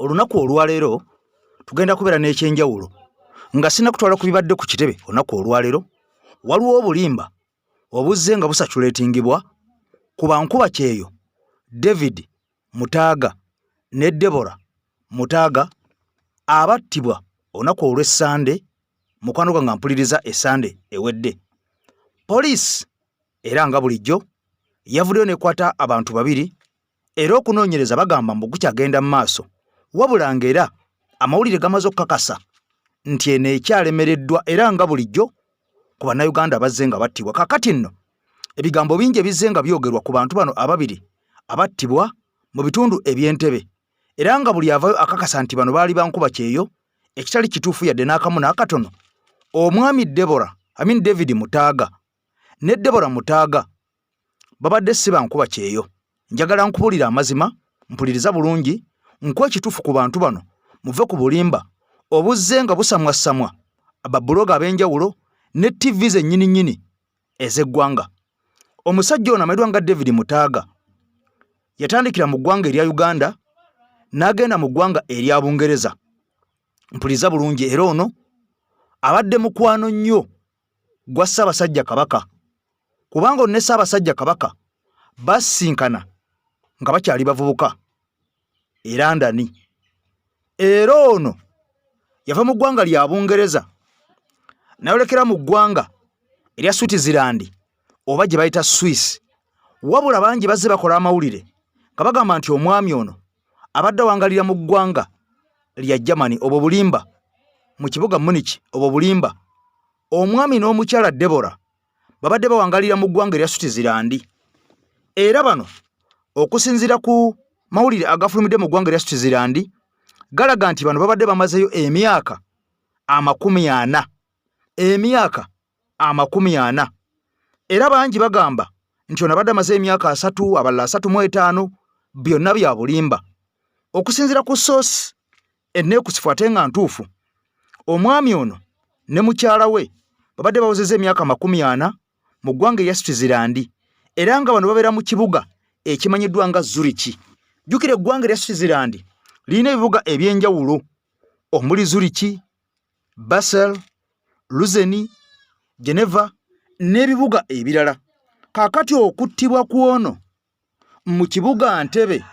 olunaku olwaleero tugenda kubeera n'ekyenjawulo nga sinakutwala ku bibadde ku kitebe olunaku olwaleero waliwo obulimba obuzze nga busatuleetingibwa ku bankuba kyeyo David Mutaaga ne Deborah Mutaaga abattibwa olunaku olw'Essande mukwano gwange mpuliriza Essande ewedde. Poliisi era nga bulijjo yavuddeyo n'ekwata abantu babiri era okunoonyereza bagamba mbu gukyagenda mu maaso wabula ng'era amawulire gamaze okukakasa nti eno ekyalemereddwa era nga bulijjo ku bannayuganda abazze nga battibwa. Kaakati nno ebigambo bingi ebizze nga byogerwa ku bantu bano ababiri abattibwa mu bitundu eby'Entebbe era nga buli avayo akakasa nti bano baali bankuba kyeyo ekitali kituufu yadde n'akamu n'akatono. Omwami David Mutaaga ne Deborah Mutaaga babadde si bankuba kyeyo. Njagala nkubulira amazima, mpuliriza bulungi, nkuwa ekituufu ku bantu bano muve ku bulimba obuzze nga busamwasamwa ababuloga ab'enjawulo ne TV zennyini ez'eggwanga. Omusajja ono amanyiddwa nga David Mutaaga yatandikira mu ggwanga erya Uganda n'agenda mu ggwanga erya Bungereza. Mpuliriza bulungi, era ono abadde mukwano nnyo gwa Ssaabasajja Kabaka kubanga ono ne Ssaabasajja Kabaka basinkana nga bakyali bavubuka e London. Era ono yava mu ggwanga lya Bungereza n'ayolekera mu ggwanga erya Switzerland oba gye bayita Swiss. Wabula bangi bazze bakola amawulire nga bagamba nti omwami ono abadde awangalira mu ggwanga lya Germany obwo bulimba mu kibuga Munich obwo bulimba. Omwami n'omukyala Deborah babadde bawangalira mu ggwanga erya Switzerland. Era bano okusinziira ku mawulire agafulumidde mu ggwanga erya Switzerland galaga nti bano babadde bamazeyo emyaka 40. Era bangi bagamba nti ono abadde amaze emyaka 3, abalala 35, byonna bya bulimba. Okusinziira ku source enneekusifu ate nga ntuufu, omwami ono ne mukyala we babadde bawezezza emyaka 40 mu ggwanga erya Switzerland era nga bano babeera mu kibuga ekimanyiddwa nga Zurich. Jjukira eggwanga erya Switzerland lirina ebibuga eby'enjawulo omuli Zurich, Basel, Luzeni, Geneva n'ebibuga ebirala. Kaakati okuttibwa kw'ono mu kibuga Ntebbe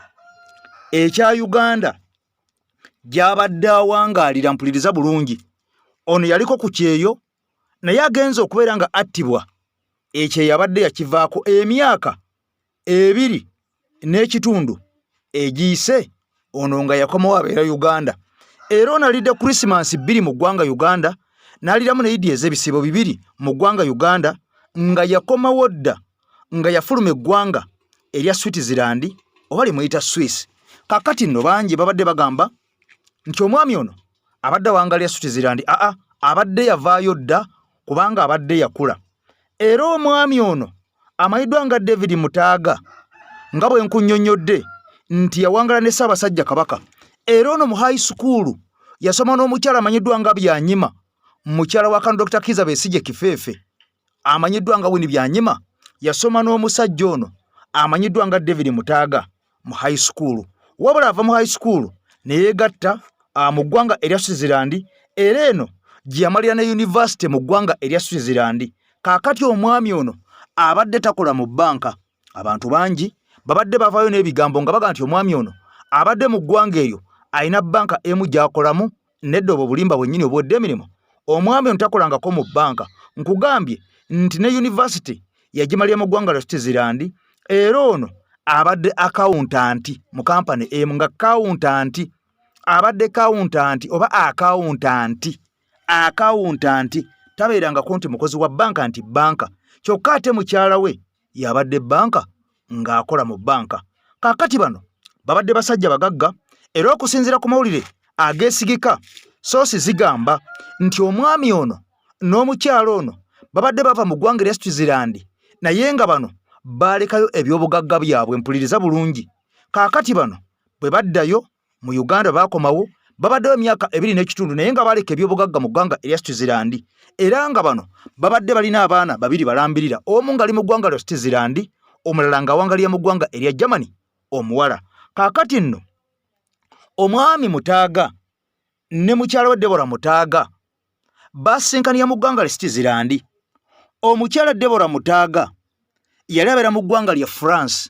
ekya Uganda gy'abadde awangaalira, mpuliriza bulungi, ono yaliko ku kyeyo naye agenze okubeera nga attibwa ekyeyo abadde yakivaako emyaka 2.5 egiyise, ono nga yakomawo abeera Uganda. Era ono alidde Christmas 2 mu ggwanga Uganda n'aliramu ne Idi ez'ebisibo 2 mu ggwanga Uganda nga yakomawo dda nga yafuluma eggwanga erya Switzerland oba limuyita Swiss. Kaakati nno bangi babadde bagamba nti omwami ono abadde awangalira Switzerland. Abadde yavaayo dda kubanga abadde yakula. Era omwami ono amanyiddwa nga David Mutaaga nga bwe nkunnyonnyodde nti yawangala ne Ssaabasajja Kabaka. Era ono mu high school yasoma n'omukyala amanyiddwa nga Byanyima, mukyala wa Kano Dr. Kizza Besigye Kifeefe amanyiddwa nga Winnie Byanyima. Yasoma n'omusajja ono amanyiddwa nga David Mutaaga mu high school. Wabula ava mu high school ne yeegatta mu ggwanga erya Switzerland era eno gye yamalira ne university mu ggwanga erya Switzerland. Kaakati omwami ono abadde takola mu bbanka. Abantu bangi babadde bavaayo n'ebigambo nga baga nti omwami ono abadde mu ggwanga eryo alina bbanka emu gy'akolamu nedda obwo bulimba bwennyini obwedde emirimu. Omwami ono takolangako mu bbanka. Nkugambye nti ne university yagimalira mu ggwanga lya Switzerland era ono abadde accountant mu kampani emu nga abadde accountant oba accountant tabeerangako nti mukozi wa bbanka nti bbanka. Kyokka ate mukyala we yabadde bbanka ng'akola mu bbanka. Kaakati bano babadde basajja bagagga era okusinziira ku mawulire ageesigika soosi zigamba nti omwami ono n'omukyala ono babadde bava mu ggwanga erya Switzerland naye nga bano baalekayo ebyobugagga byabwe. Mpuliriza bulungi. Kaakati bano bwe baddayo mu Uganda baakomawo babaddeyo emyaka 2.5 naye nga baaleka ebyobugagga mu ggwanga erya Switzerland era nga bano babadde balina abaana 2 balambirira, omu ngali mu ggwanga lya Switzerland omulala ng'awangalira mu ggwanga erya Germany omuwala. Kaakati nno omwami Mutaaga ne mukyala we Deborah Mutaaga baasinkaniya mu ggwanga lye Switzerland. Omukyala Deborah Mutaaga yali abeera mu ggwanga lya France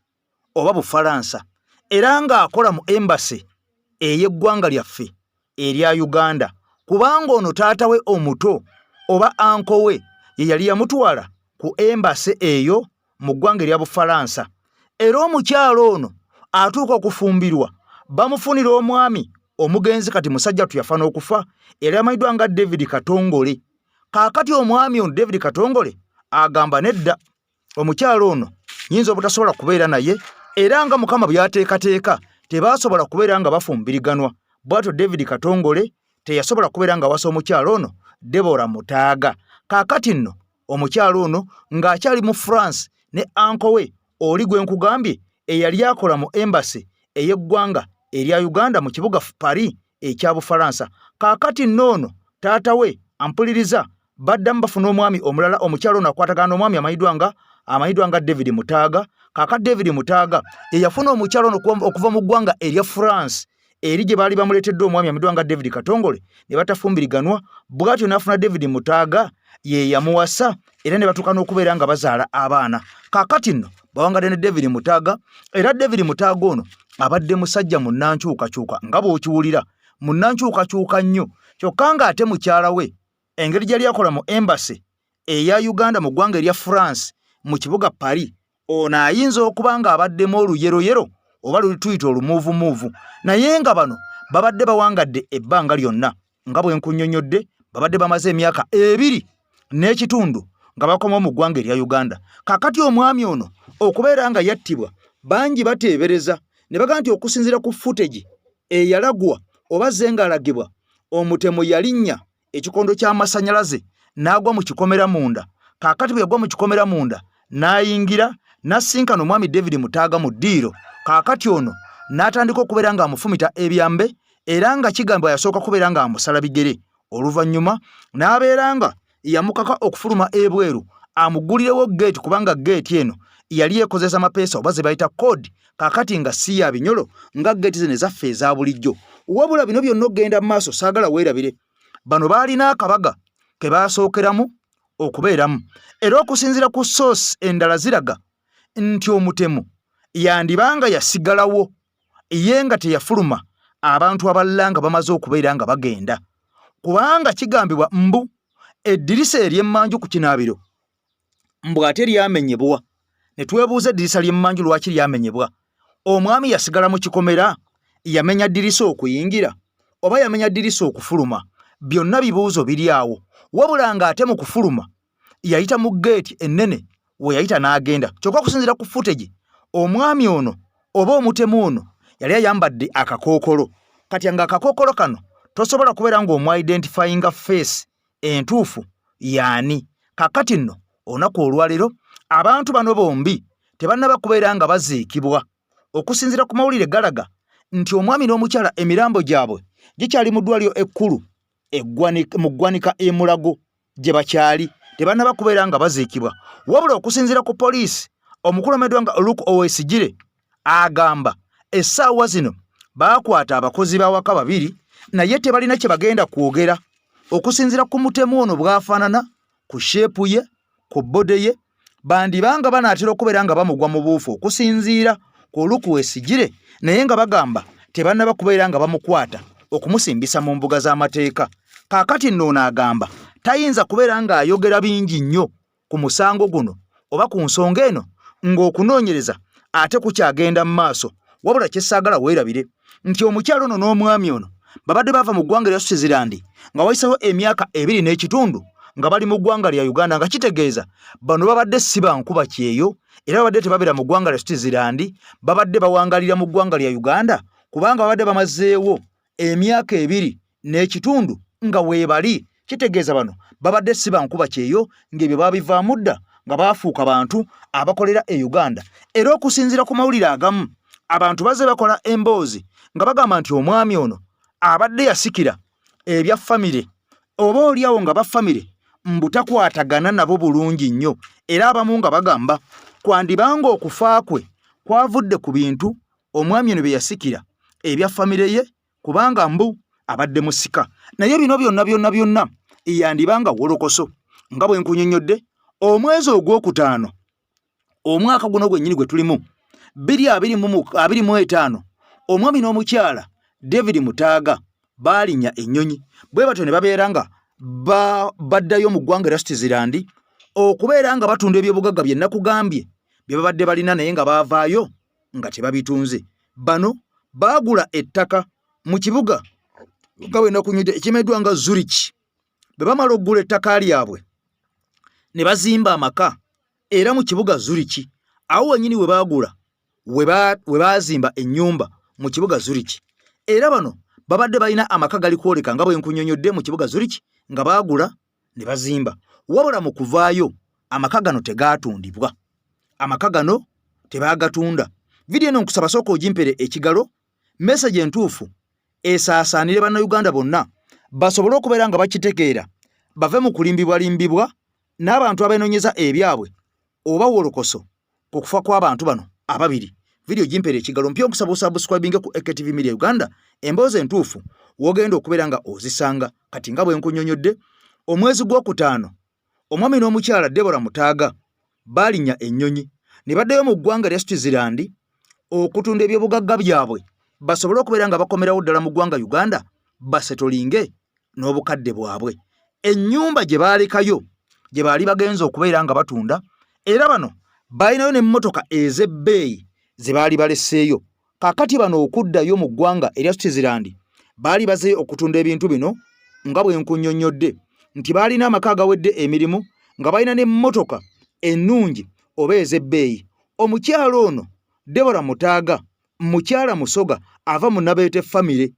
oba Bufalansa era ng'akola mu embassy ey'eggwanga lyaffe erya Uganda, kubanga ono taata we omuto oba anko we ye yali yamutwala ku embassy eyo mu ggwanga erya Bufalansa. Era omukyala ono atuuka okufumbirwa bamufunira omwami omugenzi, kati musajja tuyafa n'okufa, yali amanyiddwa nga David Katongole. Kaakati omwami ono David Katongole agamba nedda, omukyala ono nyinza obutasobola kubeera naye, era nga Mukama byateekateeka tebaasobola kubeera nga bafumbiriganwa. Bw'atyo David Katongole teyasobola kubeera nga wasa omukyala ono Deborah Mutaaga. Kaakati nno omukyala ono ng'akyali mu France ne anko we oli gwe nkugambye eyali akola mu embassy ey'eggwanga erya Uganda mu kibuga Paris ekya Bufalansa. Kaakati nno taata we ampuliriza baddamu bafuna omwami omulala, omukyala ono akwatagana n'omwami amanyiddwa nga David Mutaaga. Kaakati David Mutaaga ye yafuna omukyala ono okuva mu ggwanga erya France eri gye baali bamuleetedde omwami amanyiddwa nga David Katongole, ne batafumbiriganwa. Bw'atyo n'afuna David Mutaaga ye yamuwasa era ne batuuka n'okubeera nga bazaala abaana. Kaakati nno bawangadde ne David Mutaaga, era David Mutaaga ono abadde musajja munnankyukakyuka nga bw'okiwulira, munnankyukakyuka nnyo, kyokka ng'ate mukyala we engeri gy'ali akola mu embassy eya Uganda mu ggwanga erya France mu kibuga Paris, ono ayinza okuba ng'abaddemu oluyeroyero oba lulituyita olumuuvumuuvu, naye nga bano babadde bawangadde ebbanga lyonna. Nga bwe nkunnyonnyodde, babadde bamaze emyaka 2 n'ekitundu nga bakoma mu ggwanga erya Uganda. Kaakati omwami ono okubeera nga yattibwa, bangi bateebereza ne bagamba nti okusinziira ku footage eyalagwa oba zenga alagibwa, omutemu yalinnya ekikondo ky'amasannyalaze n'agwa mu kikomera munda. Kaakati bwe yagwa mu kikomera munda n'ayingira n'asinkana omwami David Mutaaga mu ddiiro. Kaakati ono n'atandika okubeera ng'amufumita ebyambe era nga kigambibwa yasooka kubeera ng'amusala bigere. Oluvannyuma n'abeera nga yamukaka okufuluma ebweru amuggulirewo geeti, kubanga geeti eno yali ekozesa mapeesa oba ze bayita kodi, kaakati nga si ya binyolo nga geeti zino ezaffe eza bulijjo. Wabula bino byonna ogenda mu maaso saagala weerabire. Bano baalina akabaga ke baasookeramu okubeeramu, era okusinziira ku source endala ziraga nti omutemu yandibanga yasigalawo ye nga teyafuluma abantu abalala nga bamaze okubeera nga bagenda, kubanga kigambibwa mbu eddirisa ery'emmanju ku kinaabiro mbu ate lyamenyebwa. Ne twebuuza eddirisa ly'emmanju lwaki lyamenyebwa. Omwami yasigala mu kikomera, yamenya ddirisa okuyingira oba yamenya ddirisa okufuluma? Byonna bibuuzo biri awo. Wabula ng'ate mu kufuluma yayita mu geeti ennene we yayita n'agenda. Kyokka okusinziira ku footage, omwami ono oba omutemu ono yali ayambadde akakookolo. Kati nga akakookolo kano tosobola kubeera ng'omwaidentifying face entuufu yaani. Kaakati nno olunaku olwaleero abantu bano bombi tebannaba kubeera nga baziikibwa. Okusinziira ku mawulire galaga nti omwami n'omukyala emirambo gyabwe gikyali mu ddwaliro ekkulu mu ggwanika Mulago gye bakyali, tebannaba kubeera nga baziikibwa. Wabula okusinziira ku poliisi, omukulu amanyiddwa nga Luke Oweyesigire agamba essaawa zino baakwata abakozi b'awaka 2 naye tebalina kye bagenda kwogera. Okusinziira ku mutemu ono bw'afaanana, ku sheepu ye, ku bode ye, bandibanga banaatera okubeera nga bamugwa mu buufu okusinziira ku Luke Oweyesigire, naye nga bagamba tebannaba kubeera nga bamukwata okumusimbisa mu mbuga z'amateeka. Kaakati nno ono agamba tayinza kubeera ng'ayogera bingi nnyo ku musango guno oba ku nsonga eno ng'okunoonyereza ate kukyagenda mu maaso. Wabula kye ssaagala weerabire nti omukyalo ono n'omwami ono babadde bava mu ggwanga lya Switzerland nga wayiseewo emyaka 2 n'ekitundu nga bali mu ggwanga lya Uganda, nga kitegeeza bano babadde si bankuba kyeyo era babadde tebabeera mu ggwanga lya Switzerland, babadde bawangalira mu ggwanga lya Uganda kubanga babadde bamazeewo emyaka 2 n'ekitundu nga weebali. Kitegeeza bano babadde si bankuba kyeyo ng'ebyo babivaamu dda nga baafuuka bantu abakolera e Uganda. Era okusinziira ku mawulire agamu, abantu bazze bakola emboozi nga bagamba nti omwami ono abadde yasikira ebya famire oba oliawo nga bafamire mbutakwatagana nabo bulungi nnyo, era abamu nga bagamba kwandibanga okufa kwe kwavudde ku bintu omwami ono bye yasikira ebya famire ye kubanga mbu abadde musika. Naye bino byonna yandibanga wolokoso nga bwe nkunyonnyodde omwezi ogwokutaano omwaka guno gwennyini gwe tulimu 2025 omwami n'omukyala David Mutaaga baalinya ennyonyi bwe batyo ne babeera nga baddayo mu ggwanga erya Switzerland okubeera nga batunda ebyobugagga bye nakugambye bye babadde balina naye nga baavaayo nga tebabitunze. Bano baagula ettaka mu kibuga nga bwe nakunyudde ekimeddwa nga Zurich. Bwe bamala okugula ettaka lyabwe ne bazimba amaka era mu kibuga Zurich awo wennyini we baagula we baazimba ennyumba mu kibuga Zurich. Era bano babadde balina amaka gali kwoleka nga bwe nkunyonyodde mu kibuga Zurich nga baagula ne bazimba. Wabula mu kuvaayo amaka gano tegaatundibwa, amaka gano tebaagatunda. Vidiyo eno nkusaba sooka ogimpere ekigalo, message entuufu esaasaanire bannayuganda bonna basobole okubeera nga bakitegeera bave mu kulimbibwalimbibwa n'abantu abeenoonyeza ebyabwe oba wolokoso ku kufa kw'abantu bano ababiri. Vidiyo gimpere ekigalo, mpya okusaba osubscribing ku AKTV Media Uganda, emboozi entuufu wogenda okubeera nga ozisanga. Kati nga bwe nkunyonyodde omwezi gw'okutaano omwami n'omukyala Deborah Mutaaga baalinya ennyonyi ne baddayo mu ggwanga erya Switzerland okutunda ebyobugagga byabwe basobole okubeera nga bakomerawo ddala mu ggwanga Uganda basetolinge n'obukadde bwabwe. Ennyumba gye baalekayo gye baali bagenza okubeera nga batunda, era bano baalinayo n'emmotoka ez'ebbeeyi ze baali baleseeyo. Kaakati bano okuddayo mu ggwanga erya Switzerland baali baze okutunda ebintu bino nga bwe nkunnyonnyodde nti baalina amaka agawedde emirimu nga balina n'emmotoka ennungi oba ez'ebbeeyi. Omukyala ono Deborah Mutaaga mukyala Musoga ava mu Nabeete famire,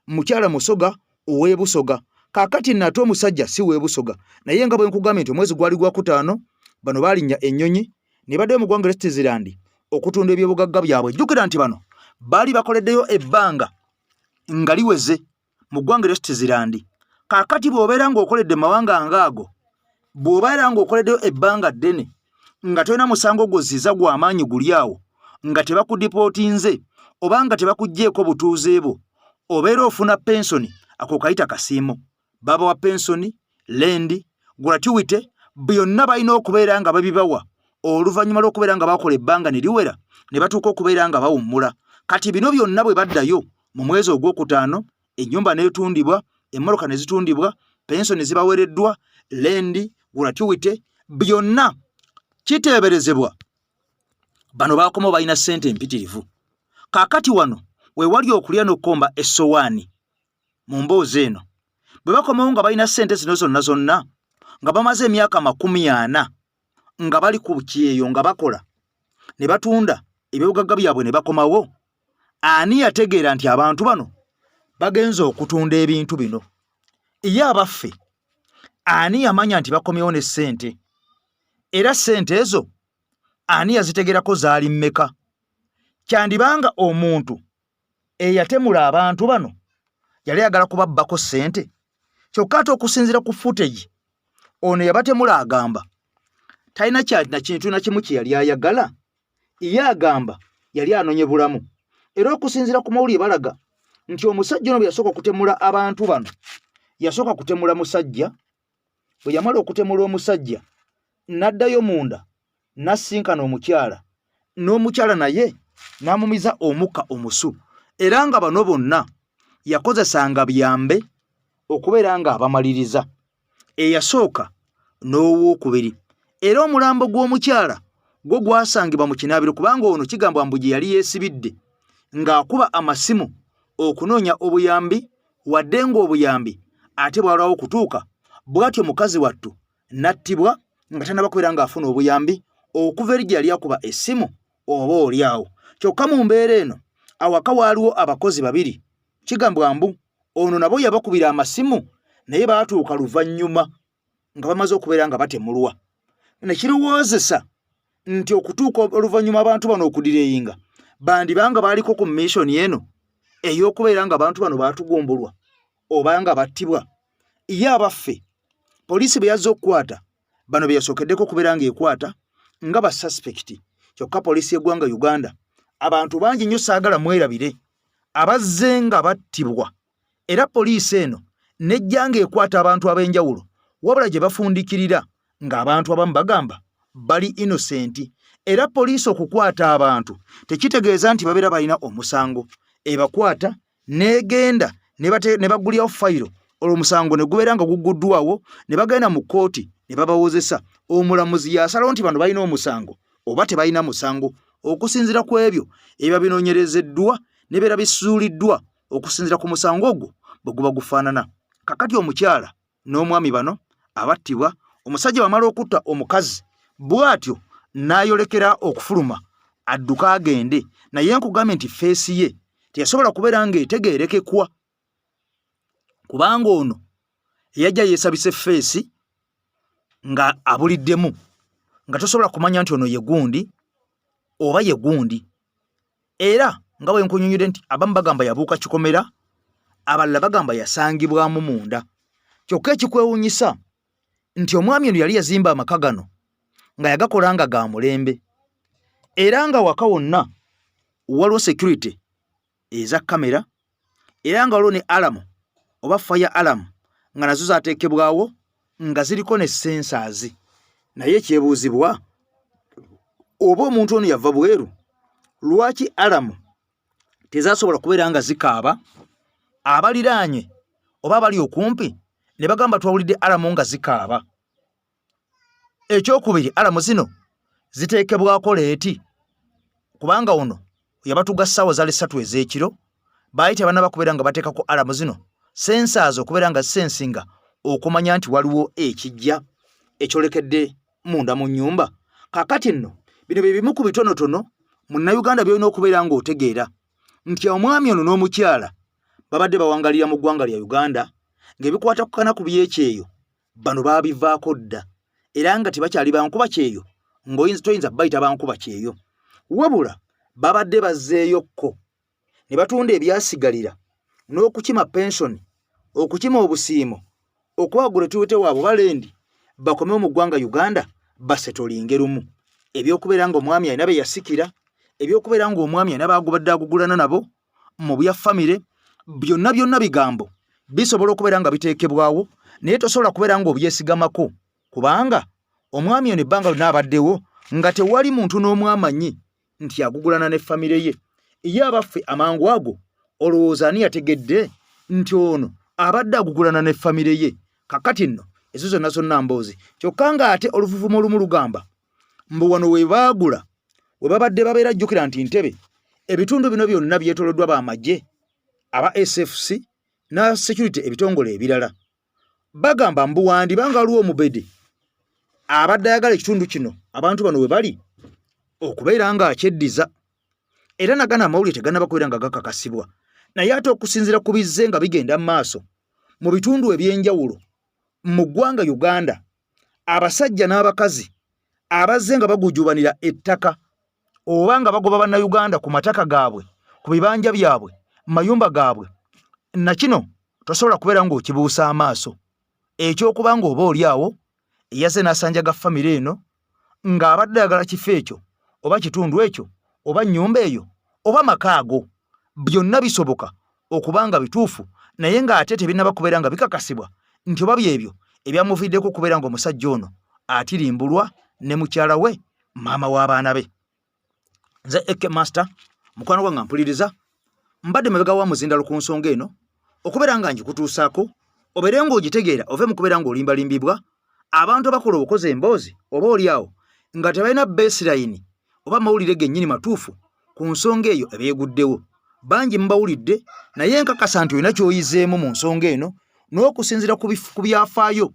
mukyala Musoga ow'e Busoga. Kaakati nate omusajja si w'e Busoga, naye nga bwe nkugambye nti omwezi gwali gwa kutaano bano baalinya ennyonyi ne baddayo mu ggwanga erya Switzerland okutunda ebyobugagga byabwe. Jjukira nti bano baali bakoleddeyo ebbanga nga liweze mu ggwanga erya Switzerland. Kaakati bw'obeera ng'okoledde mawanga ngaago, bw'obeera ng'okoleddeyo ebbanga ddene nga tolina musango gw'ozziza gw'amaanyi guli awo, nga tebakudipootinze oba nga tebakuggyeeko butuuze bwo, obeera ofuna pensoni, ako kayita kasiimo. Baba wa pensoni, lendi, gratuity, byonna balina okubeera nga babibawa oluvannyuma lw'okubeera nga bakola ebbanga ne liwera ne batuuka okubeera nga bawummula. Kati bino byonna bwe baddayo mu mwezi ogwokutaano, ennyumba neetundibwa, emmotoka ne zitundibwa, pensoni zibawereddwa, lendi, gratuity, byonna kiteeberezebwa bano baakomawo balina ssente empitirivu. Kaakati wano we wali okulya n'okkomba essowaani mu mboozi eno. Bwe bakomawo nga balina ssente zino zonna nga bamaze emyaka 40 nga bali ku kyeyo nga bakola ne batunda ebyobugagga byabwe ne bakomawo, ani yategeera nti abantu bano bagenza okutunda ebintu bino? Ye abaffe ani yamanya nti bakomyewo ne ssente? Era ssente ezo ani yazitegerako zaali mmeka? Kyandibanga omuntu eyatemula abantu bano yali ayagala kubabbako ssente, kyokka ate okusinziira ku footage ono yabatemula agamba talina kintu na kimu kye yali ayagala, ye agamba yali anonye bulamu. Era okusinziira ku mawulire balaga nti omusajja ono bwe yasooka okutemula abantu bano, yasooka kutemula musajja. Bwe yamala okutemula omusajja n'addayo munda n'asinkana omukyala, n'omukyala naye n'amumiza omukka omusu. Era nga bano bonna yakozesanga byambe okubeera nga abamaliriza. Eyasooka n'owookubiri. Era omulambo gw'omukyala gwo gwasangibwa mu kinaabiro, kubanga ono kigambwa mbu gye yali yeesibidde ng'akuba amasimu okunoonya obuyambi, wadde ng'obuyambi ate bwalwawo okutuuka, bw'atyo mukazi wattu n'attibwa nga tannaba kubeera ng'afuna obuyambi okuva eri gye yali akuba essimu oba oliawo. Kyokka mu mbeera eno awaka waaliwo abakozi babiri, kigambwa mbu ono nabo yabakubira amasimu naye baatuuka luvannyuma nga bamaze okubeera nga batemulwa. Ne kirowoozesa nti okutuuka oluvannyuma abantu bano okudireyinga bandibanga baaliko ku mission eno ey'okubeera nga abantu bano baatugumbulwa oba nga battibwa. Ye abaffe poliisi bwe yazze okukwata bano bye yasookeddeko okubeera ng'ekwata nga basuspekiti. Kyokka poliisi y'eggwanga Uganda abantu bangi nnyo saagala mwerabire, abazze nga battibwa era poliisi eno nejja ng'ekwata abantu ab'enjawulo wabula gye bafundikirira ng'abantu abamu bagamba bali innocent era poliisi okukwata abantu tekitegeeza nti babeera balina omusango ebakwata n'egenda ne bagulyawo fayiro olwo omusango ne gubeera nga guguddwawo ne bagenda mu kkooti ne babawozesa omulamuzi yasalawo nti bano balina omusango oba tebalina musango okusinziira ku ebyo ebiba binoonyerezeddwa ne beera bisuuliddwa okusinziira ku musango ogwo bwe guba gufaanana. Kakati omukyala n'omwami bano abattibwa, omusajja bamala okutta omukazi bw'atyo n'ayolekera okufuluma adduka agende, naye nkugambye nti feesi ye teyasobola kubeera ng'etegeerekekwa kubanga ono yajja yeesabise feesi nga abuliddemu nga tosobola kumanya nti ono ye gundi oba ye gundi. Era nga bwe nkunyonnyodde nti abamu bagamba yabuuka kikomera, abalala bagamba yasangibwamu munda. Kyokka ekikwewuunyisa nti omwami ono yali yazimba amaka gano nga yagakola nga ga mulembe, era nga waka wonna waliwo security eza kamera, era nga waliwo ne alamu oba fire alarm nga nazo zaateekebwawo nga ziriko ne sensors. Naye ekyebuuzibwa oba omuntu ono yava bweru, lwaki alamu tezasobola kubeera nga zikaaba? Abaliraanye oba abali okumpi ne bagamba twawulidde alamu nga zikaaba. Ekyokubiri, alamu zino ziteekebwako leeti kubanga ono yabatuga ssaawa zaali 3 ez'ekiro, baayita bana bakubeera nga bateekako alamu zino sensors okubeera nga zisensinga okumanya nti waliwo ekijja ekyolekedde munda mu nnyumba. Kaakati nno bino bye bimu ku bitonotono munnayuganda byolina okubeera ng'otegeera nti omwami ono n'omukyala babadde bawangalira mu ggwanga lya Uganda ng'ebikwata ku kanaku by'ekyeyo bano baabivaako dda era nga tebakyali bankuba kyeyo toyinza bayita bankuba kyeyo, wabula babadde bazzeeyokko ne batunda ebyasigalira n'okukima pensioni, okukima obusiimo, okubagula tuwete waabwe balendi bakomewo mu ggwanga Uganda basetolinge lumu. Ebyokubeera nga omwami alina be yasikira, ebyokubeera nga omwami alina baagubadde agugulana nabo mu bya famire, byonna bigambo bisobola okubeera nga biteekebwawo, naye tosobola kubeera nga obyesigamako kubanga omwami ono ebbanga lyonna abaddewo nga tewali muntu n'omu amanyi nti agugulana ne famire ye. Ye abaffe amangu ago olowooza ani yategedde nti ono abadde agugulana ne famire ye? Kakati nno ezo zonna mboozi, kyokka ng'ate oluvuvumo olumu lugamba mbu wano we baagula we babadde babeera jjukira nti Ntebe ebitundu bino byonna byetooloddwa b'amagye aba SFC na security ebitongole ebirala. Bagamba mbu wandibanga waliwo omubede abadde ayagala ekitundu kino abantu bano we bali okubeera nga akyeddiza, era nagana amawulire tegannaba kubeera nga gakakasibwa, naye ate okusinziira ku bizze nga bigenda mu maaso mu bitundu eby'enjawulo mu ggwanga Uganda, abasajja n'abakazi abazze nga bagujubanira ettaka oba nga bagoba bannayuganda ku mataka gaabwe, ku bibanja byabwe, mu mayumba gaabwe, na kino tosobola kubeera ng'okibuusa amaaso. Ekyokuba nga oba oli awo eyazze n'asanjaga famire eno ng'abadde ayagala kifo ekyo oba kitundu ekyo oba nnyumba eyo oba maka ago, byonna bisoboka okuba nga bituufu, naye ng'ate tebinnaba kubeera nga bikakasibwa nti oba byebyo ebyamuviiddeko okubeera ng'omusajja ono atirimbulwa ne mukyala we, maama w'abaana be. Nze Eke Master, mukwano gwange mpuliriza, mbadde mabega wa muzindalo ku nsonga eno okubeera nga ngikutuusaako obeere ng'ogitegeera ove mu kubeera ng'olimbalimbibwa abantu abakola obukozi emboozi oba oli awo nga tebalina baseline oba mawulire gennyini matuufu ku nsonga eyo ebeeguddewo. Bangi mubawulidde, naye nkakasa nti olina ky'oyizeemu mu nsonga eno n'okusinziira ku byafaayo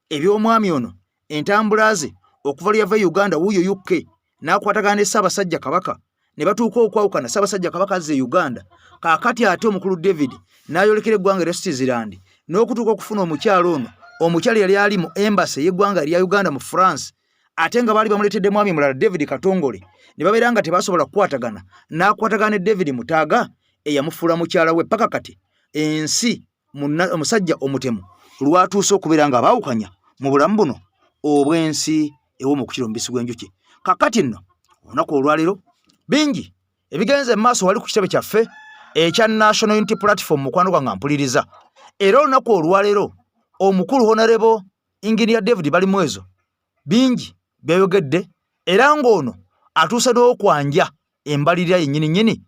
eby'omwami ono, entambula ze okuva lyava Uganda wuuyo UK n'akwatagana ne Ssaabasajja Kabaka ne batuuka okwawukana, Ssaabasajja Kabaka azze Uganda, kaakati ate omukulu David n'ayolekera eggwanga erya Switzerland n'okutuuka okufuna omukyala ono. Omukyala yali ali mu embassy y'eggwanga erya Uganda mu France, ate nga baali bamuleetedde mwami mulala David Katongole ne babeera nga tebasobola kukwatagana, n'akwatagana ne David Mutaaga eyamufuula mukyala we, paka kati ensi omusajja omutemu lwatuuse okubeera nga baawukanya mu bulamu buno obw'ensi ew'omu kukira omubisi gw'enjuki. Kakati nno olunaku olwaleero bingi ebigenze mu maaso wali ku kitebe kyaffe ekya National Unity Platform mukwano gwange mpuliriza era olunaku olwaleero omukulu Honorable Engineer David Balimwezo bingi byayogedde era ng'ono atuuse n'okwanja embalirira yennyini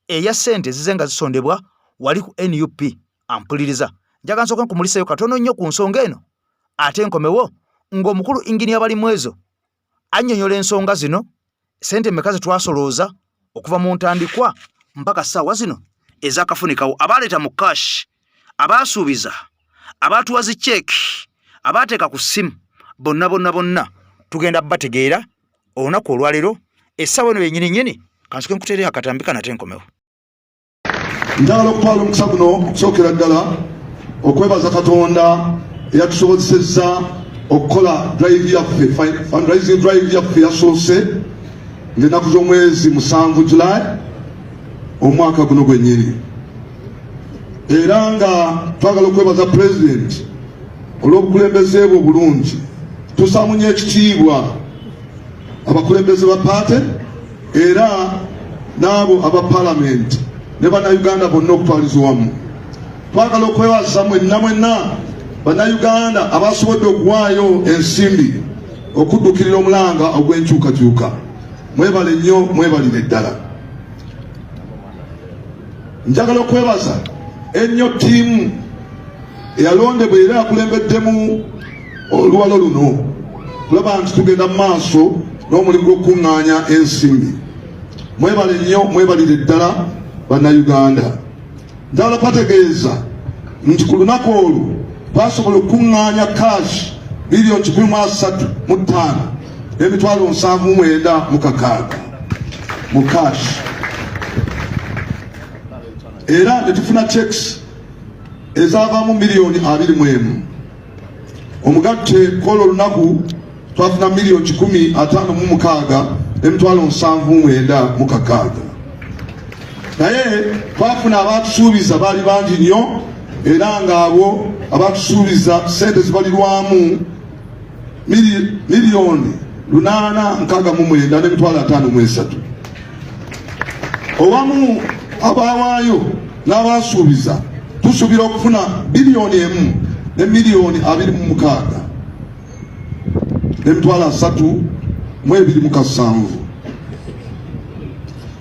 eya ssente zizenga zisondebwa wali ku NUP ampuliriza njaga nsooke nkumuliseyo katono nnyo ku nsonga eno ate nkomewo ng'omukulu Engineer Balimwezo annyonnyola ensonga zino ssente mmeka ze twasolooza okuva mu ntandikwa mpaka ssaawa zino ezakafunikawo abaleeta mu cash abaasuubiza abaatuwa zi cheeki abaateeka ku ssimu bonna tugenda bategeera olunaku olwaleero essaawa eno yennyini kansoke nkuteere akatambika nate nkomewo. Njagala okupaala omukisa guno okusookera ddala okwebaza Katonda eyatusobozesezza okukola drive yaffe fundraising drive yaffe yasoose ng'ennaku z'omwezi 7 July omwaka guno gwennyini, era nga twagala okwebaza President olw'obukulembeze bwe obulungi. Tusaamu nnyo ekitiibwa abakulembeze ba paate era n'abo aba Parliament ne bannayuganda bonna okutwaliza wamu. Twagala okwebaza mwenna bannayuganda abasobodde okuwaayo ensimbi okuddukirira omulanga ogw'enkyukakyuka. Mwebale nnyo, mwebalire ddala. Njagala okwebaza ennyo ttiimu eyalondebwa era yakulembeddemu oluwalo luno kulaba nti tugenda mu maaso n'omulimu gw'okukuŋŋaanya ensimbi. Mwebale nnyo, mwebalire ddala bannayuganda. Njagala bategeeza nti ku lunaku olwo twasobola okukuŋŋaanya cash miliyoni 135 n'emitwalo 796 mu cash, era ne tufuna checks ezaavaamu miliyoni 21. Omugatte kwolwo olunaku twafuna miliyoni 156 n'emitwalo 796. Naye twafuna abaatusuubiza baali bangi nnyo, era ng'abo abaatusuubiza ssente zibalirwamu miliyoni 869 n'emitwalo 53. Owamu abawaayo n'abasuubiza tusuubira okufuna biliyoni 1 ne miliyoni 26 n'emitwalo 327.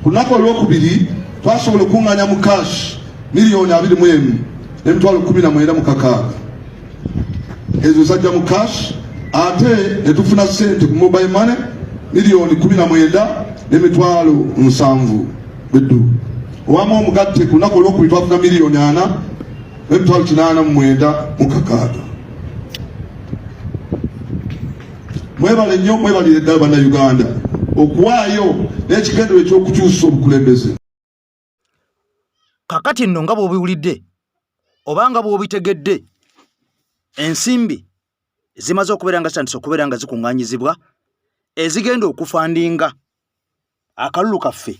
Ku lunaku olwokubiri twasobola okuŋŋaanya mu cash miliyoni 21 n'emitwalo 19,600. Ezo zajja mu cash, ate ne tufuna ssente ku mobile money miliyoni 19 n'emitwalo 7 beddu. Owamu omugatte ku lunaku olwokubiri twafuna miliyoni 4 n'emitwalo 89,600. Mwebale nnyo, mwebalire ddala bannayuganda okuwaayo n'ekigendero ekyokukyusa obukulembeze. Kakati nno nga bw'obiwulidde oba nga bw'obitegedde, ensimbi zimaze okubeera nga zitandise okubeera nga zikuŋŋaanyizibwa ezigenda okufandinga akalulu kaffe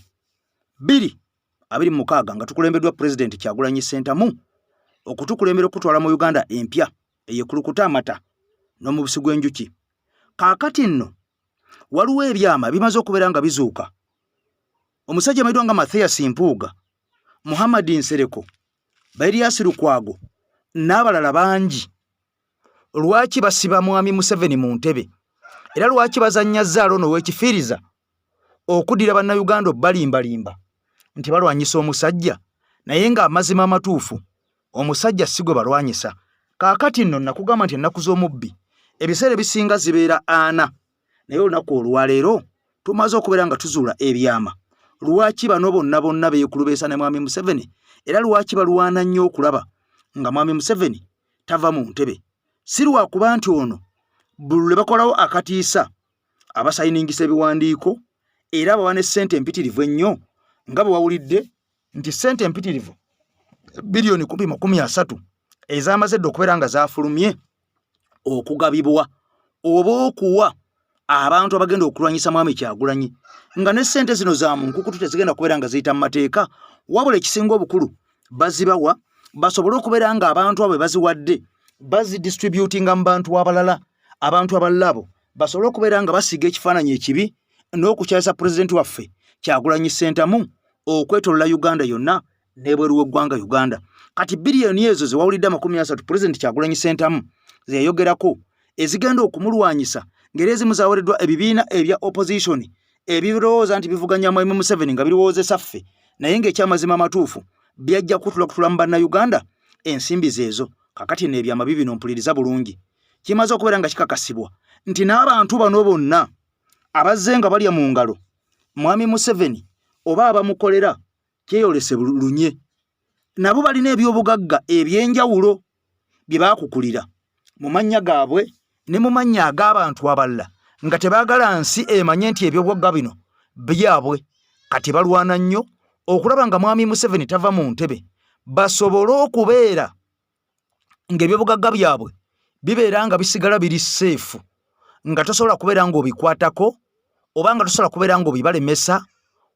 2026 nga tukulembeddwa Pulezidenti Kyagulanyi Ssentamu okutukulembera okutwala mu Uganda empya eyekulukuta amata n'omubisi gw'enjuki. Kaakati nno waliwo ebyama bimaze okubeera nga bizuuka. Omusajja amayiddwa nga Mathias Mpuuga, Muhammad Nsereko, Erias Lukwago n'abalala bangi lwaki basiba Mwami Museveni mu ntebe, era lwaki bazannya zzaalo n'ow'ekifiiriza okuddira bannayuganda balimbalimba nti balwanyisa omusajja naye ng'amazima amatuufu omusajja si gwe balwanyisa. Kaakati nno nakugamba nti ennaku z'omubbi ebiseera ebisinga zibeera 4, naye olunaku olwaleero tumaze okubeera nga tuzuula ebyama. Lwaki bano bonna beekulubeesa ne Mwami Museveni, era lwaki balwana nnyo okulaba nga Mwami Museveni tava mu ntebe? Si lwakuba nti ono buli lwe bakolawo akatiisa abasayiningisa ebiwandiiko era bawa ne ssente empitirivu ennyo, nga bwe wawulidde nti ssente empitirivu biliyoni 30 ez'amaze dda okubeera nga zaafulumye okugabibwa oba okuwa abantu abagenda okulwanyisa Mwami Kyagulanyi, nga ne ssente zino za munkukutu tezigenda kubeera nga ziyita mu mateeka, wabula ekisinga obukulu bazibawa basobole okubeera nga abantu abo baziwadde bazidistributinga mu bantu abalala, abantu abalala abo basobole okubeera nga basiga ekifaananyi ekibi n'okukyayisa Pulezidenti waffe Kyagulanyi Ssentamu okwetoolola Uganda yonna nebweru w'eggwanga Uganda. Kati biliyoni ezo ze wawulidde 30 President Kyagulanyi Ssentamu ze yayogerako ezigenda okumulwanyisa ng'era ezimu zaaweereddwa ebibiina ebya opposition ebirowooza nti bivuganya Mwami Museveni nga birowoozesa ffe naye ng'ekyamazima amatuufu byajja kutula mu bannayuganda ensimbi zeezo. Kakati n'ebyama bibino mpuliriza bulungi kimaze okubeera nga kikakasibwa nti n'abantu bano bonna abazze nga balya mu ngalo Mwami Museveni oba abamukolera kyeyolese lunye nabo balina ebyobugagga ebyenjawulo bye baakukulira mu mannya gaabwe ne mu mannya ag'abantu abalala nga tebaagala nsi emanye nti ebyobugagga bino byabwe. Kati balwana nnyo okulaba nga Mwami Museveni tava mu ntebe basobole okubeera ng'ebyobugagga byabwe bibeera nga bisigala biri seefu nga tosobola kubeera ng'obikwatako oba nga tosobola kubeera ng'obibalemesa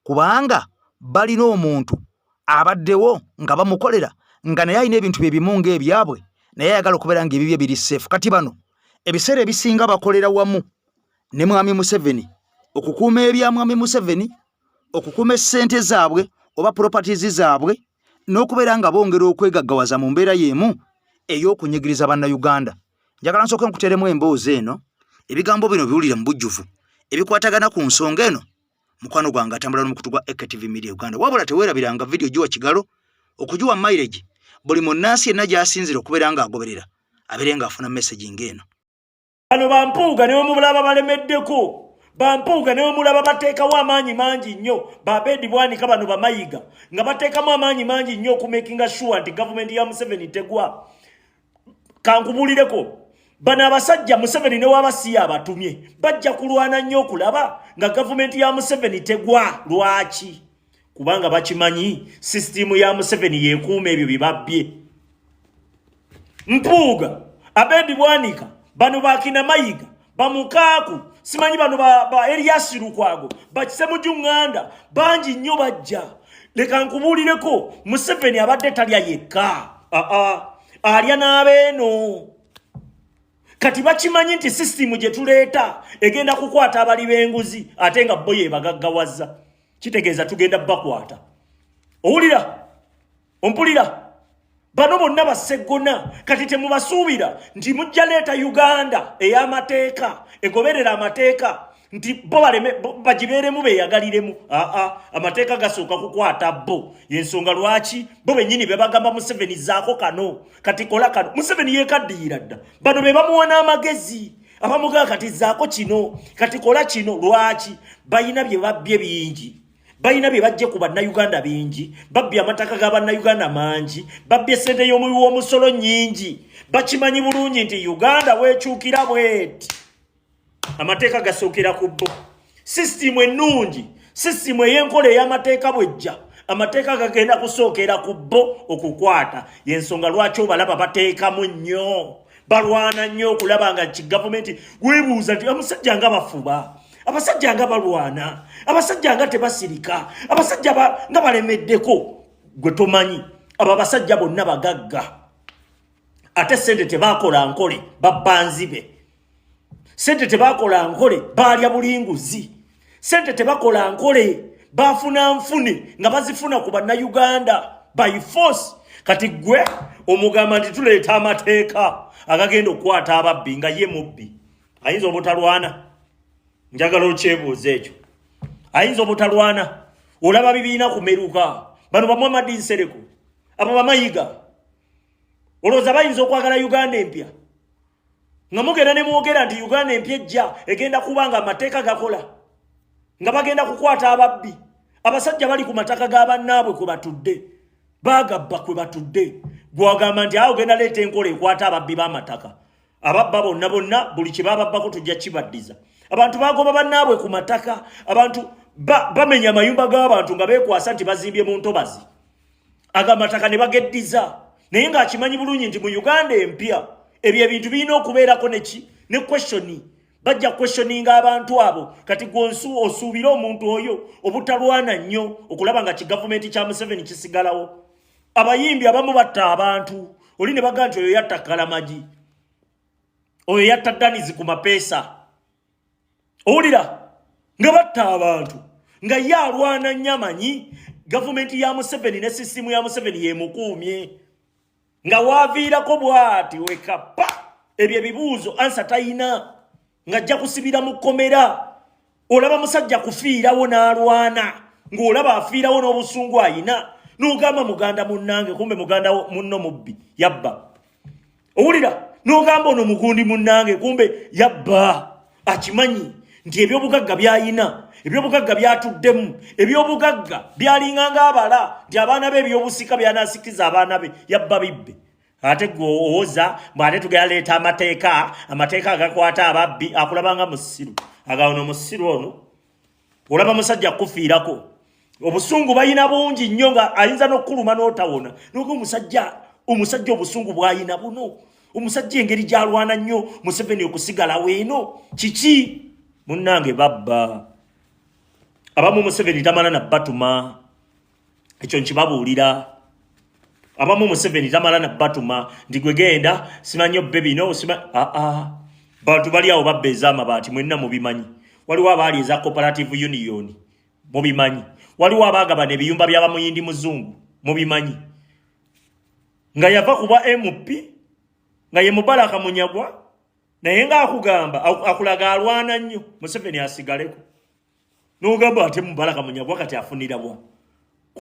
kubanga balina omuntu abaddewo nga bamukolera nga naye alina ebintu bye bimu ng'ebyabwe naye ayagala okubeera ng'ebibye biri seefu. Kati bano ebiseera ebisinga bakolera wamu ne Mwami Museveni okukuuma ebya Mwami Museveni, okukuuma essente zaabwe oba properties zaabwe n'okubeera nga bongera okwegaggawaza mu mbeera y'emu ey'okunyigiriza bannayuganda. Njagala nsooke nkuteeremu emboozi eno ebigambo bino biwulire mu bujjuvu ebikwatagana ku nsonga eno mukwano gwange atambula n'omukutu gwa AKTV Media Uganda. Wabula teweerabiranga vidiyo giwa kigalo okugiwa mileage buli munnansi yenna gy'asinzira okubeera ng'agoberera abeere ng'afuna message ng'eno. Bano bampuuga ne bamulaba balemeddeko, bampuuga ne bamulaba bateekawo amaanyi mangi nnyo, Babedi Bwanika bano bamayiga nga bateekamu amaanyi mangi nnyo okumakinga sure nti gavumenti ya Museveni tegwa. Kankubulireko bano abasajja Museveni ne wabasiya abatumye bajja kulwana nnyo okulaba nga gavumenti ya Museveni tegwa. Lwaki? Kubanga bakimanyi system ya Museveni yekuuma ebyo bibabbye. Mpuuga, Abedi Bwanika, bano bakina mayiga, bamukaaku, simanyi bano ba Elias Lukwago, bakisemu Junganda, banji nnyo bajja. Leka nkubulireko Museveni abadde talya yekka. Alya n'abeeno. Kati bakimanyi nti system gye tuleeta egenda kukwata abali b'enguzi ate nga bo yebagaggawaza. Kitegeeza tugenda bakwata. Owulira? Ompulira? Bano bonna baseggona kati temubasuubira nti mujja leeta Uganda ey'amateeka egoberera amateeka nti bo bagibeeremu beeyagaliremu. Amateeka gasooka kukwata bo. Yensonga lwaki bo bennyini be bagamba Museveni zaako kano kati kola kano. Museveni yeekaddiira dda. Bano be bamuwa n'amagezi abamugaa kati zaako kino kati kola kino. Lwaki? Bayina bye babbye bingi, bayina bye bajje ku bannayuganda bingi, babbye amataka g'abannayuganda mangi, babbye ssente y'omuwi w'omusolo nnyingi. Bakimanyi bulungi nti Uganda weekyukira bweti. Amateeka gasookera ku bo. System ennungi, system ey'enkola ey'amateeka bwejja, amateeka gagenda kusookera ku bo okukwata. Yensonga lwaki obalaba bateekamu nnyo, balwana nnyo okulaba nga kigavumenti weebuuza nti amusajja nga bafuba, abasajja nga balwana, abasajja nga tebasirika, abasajja nga balemeddeko. Gwe tomanyi abo abasajja bonna bagagga ate sente tebaakola nkole babbanzibe. Sente tebakola nkole balya bulinguzi. Sente tebakola nkole bafuna nfune nga bazifuna ku bannayuganda by force. Kati gwe omugamba nti tuleeta amateeka agagenda okukwata ababbi nga ye mubbi. Ayinza obutalwana? Njagala okyebuuza ekyo. Ayinza obutalwana? Olaba bibiina kumeruka bano Muhammad Nsereko abo bamayiga olowooza bayinza okwagala Uganda empya nga mugenda ne mwogera nti Uganda empya ejja egenda kuba nga amateeka gakola nga bagenda kukwata ababbi. Abasajja bali ku mataka g'abannaabwe kwe batudde bagabba kwe batudde. Gwagamba nti awo genda leeta enkola ekwata ababbi b'amataka. Ababba bonna buli kye bababbako tujja kibaddiza. Abantu bagoba bannaabwe ku mataka, abantu bamenya amayumba g'abantu nga beekwasa nti bazimbye mu ntobazi agamataka ne bageddiza. Naye ng'akimanyi bulungi nti mu Uganda empya ebyo ebintu birina okubeerako ne questioni. Bajja questioninga abantu abo. Kati gwensu osuubira omuntu oyo obutalwana nnyo okulaba nga kigavumenti kya Museveni kisigalawo. Abayimbi abamu batta abantu oli ne bagamba nti oyo yatta Kalamagi, oyo yatta Danizi ku mapeesa. Owulira nga batta abantu nga ye alwana nnyo amanyi gavumenti ya Museveni ne sisimu ya Museveni yemukuumye nga waviirako bw'ati wekapa ebyo ebibuuzo ansa tayina ng'ajja kusibira mu kkomera. Olaba musajja kufiirawo n'alwana ng'olaba afiirawo n'obusungu ayina n'ogamba muganda munnange kumbe muganda munno mubbi yabba. Owulira n'ogamba ono mugundi munnange kumbe yabba. Akimanyi nti ebyobugagga byayina, ebyobugagga byatuddemu, ebyobugagga byalinganga abala nti abaana be ebyobusika byanasikiza abaana be yabba bibbe. Ate gwowoza mbwate tugaleeta amateeka agakwata ababbi akulabanga musiru agawono musiru ono olaba musajja kufiirako. Obusungu bayina bungi nnyo nga ayinza n'okkuluma n'otawona n'oga omusajja obusungu bwayina buno. Omusajja engeri gyalwana nnyo Museveni okusigala weeno kiki munnange babba. Abamu Museveni tamala na batuma ekyo nkibabuulira. Abamu Museveni tamala na batuma ndi gwe genda simanyo bebino bantu bali awo babbeeza amabaati mwenna mubimanyi. Waliwo abaali eza Cooperative Union mubimanyi. Waliwo abaagabana ebiyumba by'abamuyindi muzungu mubimanyi. Nga yava kuba MP nga ye Mubaraka Munyagwa naye nga akugamba akulaga alwana nnyo Museveni asigaleko. N'ogamba ate Mubaraka Munyagwa kati afunira bwa.